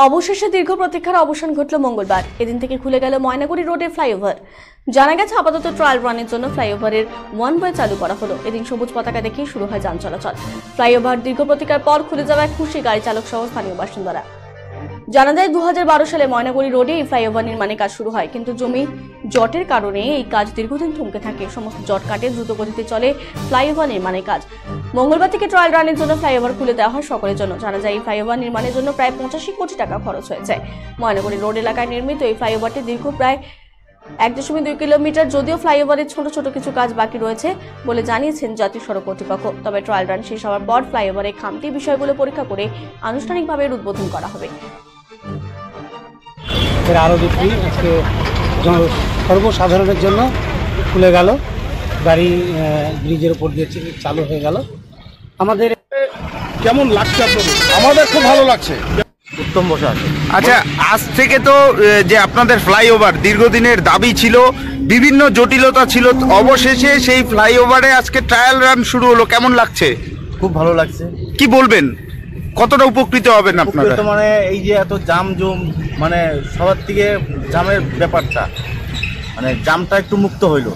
অবশেষে দীর্ঘ প্রতীক্ষার অবসান ঘটল মঙ্গলবার। এদিন থেকে খুলে গেল ময়নাগুড়ি রোডের ফ্লাইওভার। জানা গেছে আপাতত ট্রায়াল রানের জন্য ফ্লাইওভারের ওয়ান ওয়ে চালু করা হলো। এদিন সবুজ পতাকা দেখেই শুরু হয় যান চলাচল। ফ্লাইওভার দীর্ঘ প্রতীক্ষার পর খুলে যাওয়ায় খুশি গাড়ি চালক সহ স্থানীয় বাসিন্দারা। জানা যায় 2012 সালে ময়নাগুড়ি রোডে এই ফ্লাইওভার নির্মাণের কাজ শুরু হয়, কিন্তু জমি জটের কারণে এই কাজ দীর্ঘদিন থমকে থাকে। সমস্ত জট কাটে দ্রুত গতিতে চলে ফ্লাইওভার নির্মাণের কাজ। মঙ্গলবার থেকে ট্রায়াল রানের জন্য ফ্লাইওভার খুলে দেওয়া হয় সকলের জন্য। জানা যায় এই ফ্লাইওভার নির্মাণের জন্য প্রায় 85 কোটি টাকা খরচ হয়েছে। ময়নাগুড়ি রোড এলাকায় নির্মিত এই ফ্লাইওভারটি দীর্ঘ প্রায় 1.2 কিলোমিটার। যদিও ফ্লাইওভারের ছোট ছোট কিছু কাজ বাকি রয়েছে বলে জানিয়েছেন জাতীয় সড়ক কর্তৃপক্ষ। তবে ট্রায়াল রান শেষ হওয়ার পর ফ্লাইওভারের খামতি বিষয়গুলো পরীক্ষা করে আনুষ্ঠানিকভাবে এর উদ্বোধন করা হবে। এর আরও বৃদ্ধি আজকে সর্বসাধারণের জন্য খুলে গেল, গাড়ি ব্রিজের উপর দিয়ে চালু হয়ে গেল। আমাদের কেমন লাগছে আপনাদের? আমাদের খুব ভালো লাগছে। উত্তম বসে আছে। আচ্ছা, আজ থেকে তো যে আপনাদের ফ্লাইওভার দীর্ঘদিনের দাবি ছিল, বিভিন্ন জটিলতা ছিল, অবশেষে সেই ফ্লাইওভারে আজকে ট্রায়াল রান শুরু হলো। কেমন লাগছে? খুব ভালো লাগছে। কি বলবেন, কতটা উপকৃত হবেন আপনারা? মানে এই যে এত জাম জুম, মানে সবার থেকে জামের ব্যাপারটা, মানে জামটা একটু মুক্ত হইলো।